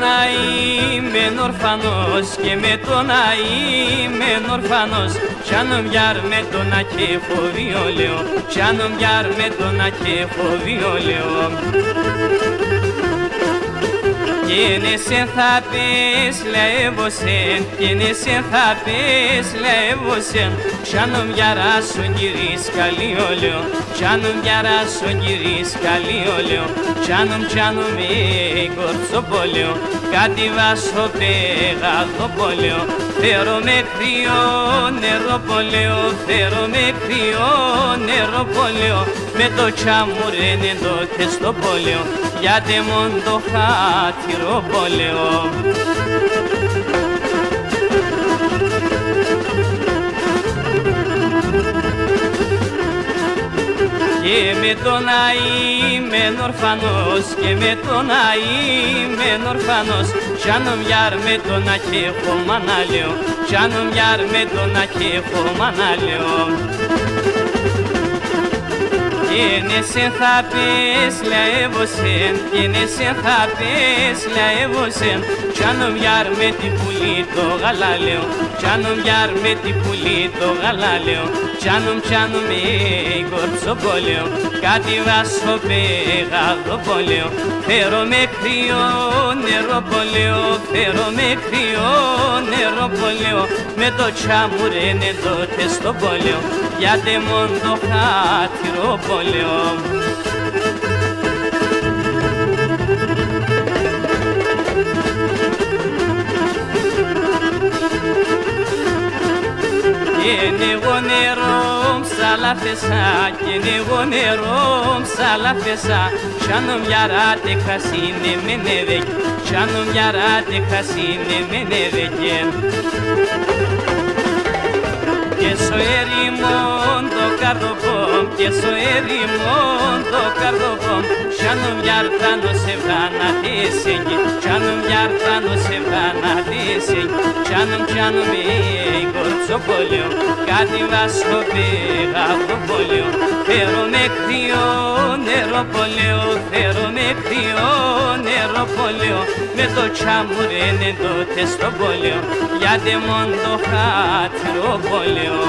να είμαι ορφανός και με το να είμαι ορφανός Σιάνομ γιάρ με το να και φοβιόλαιο Σιάνομ γιάρ με το να και φοβιόλαιο Κίνεσαι θα πεις λαέβωσεν, κίνεσαι θα πεις λαέβωσεν Σιάνομ γιαρά σου γυρίς καλιόλαιο Σιάνομ γιαρά σου γυρίς καλιόλαιο Σιάνομ κορτσοπόλαιο Κάτι βάσο πεγαδοπόλαιο Φέρω με κρύο νεροπόλαιο Φέρω με κρύο νεροπόλαιο Με το τσαμουρένε το τεστοπόλαιο Γιατί μον το χατηροπόλαιο Και με το να είμαι ορφανός και με το να είμαι ορφανός Σιάνομ γιάρ με το να και έχω μανάλαιο Σιάνομ γιάρ με το να και έχω μανάλαιο Κίνεσαι θα πεις λαέβωσεν, κίνεσαι θα πεις λαέβωσεν Σιάνομ γιάρ με την πουλή το γαλάλαιο Σιάνομ γιάρ με την πουλή το γαλάλαιο Σιάνομ κορτσοπόλαιο Κάτι βάσο πεγαδοπόλαιο Φέρω με κρύο νεροπόλαιο Φέρω με κρύο νεροπόλαιο Με το τσαμουρένε το τεστοπόλαιο Γιατί μον το χατηροπόλαιο Και εγώ νερό ψαλαφεσά, και εγώ νερό ψαλαφεσά Σιάνομ γιαράτε χασίνε με νεβεκ, Σιάνομ γιαράτε χασίνε με νεβεκ Και στο ερημόν το καρδοπόμ, και στο ερημόν το καρδοπόμ Σιάνομ γιαρτάνο σε βγάνα τέσσεγγι, Σιάνομ γιαρτάνο σε βγάνα τέσσεγγι Σιάνομ κορτσοπόλαιο, κάτι βάσο πεγαδοπόλαιο Φέρω με κρύο νεροπόλαιο, φέρω με κρύο νεροπόλαιο Με το τσαμουρένε το τεστοπόλαιο Γιατί μον το χατηροπόλαιο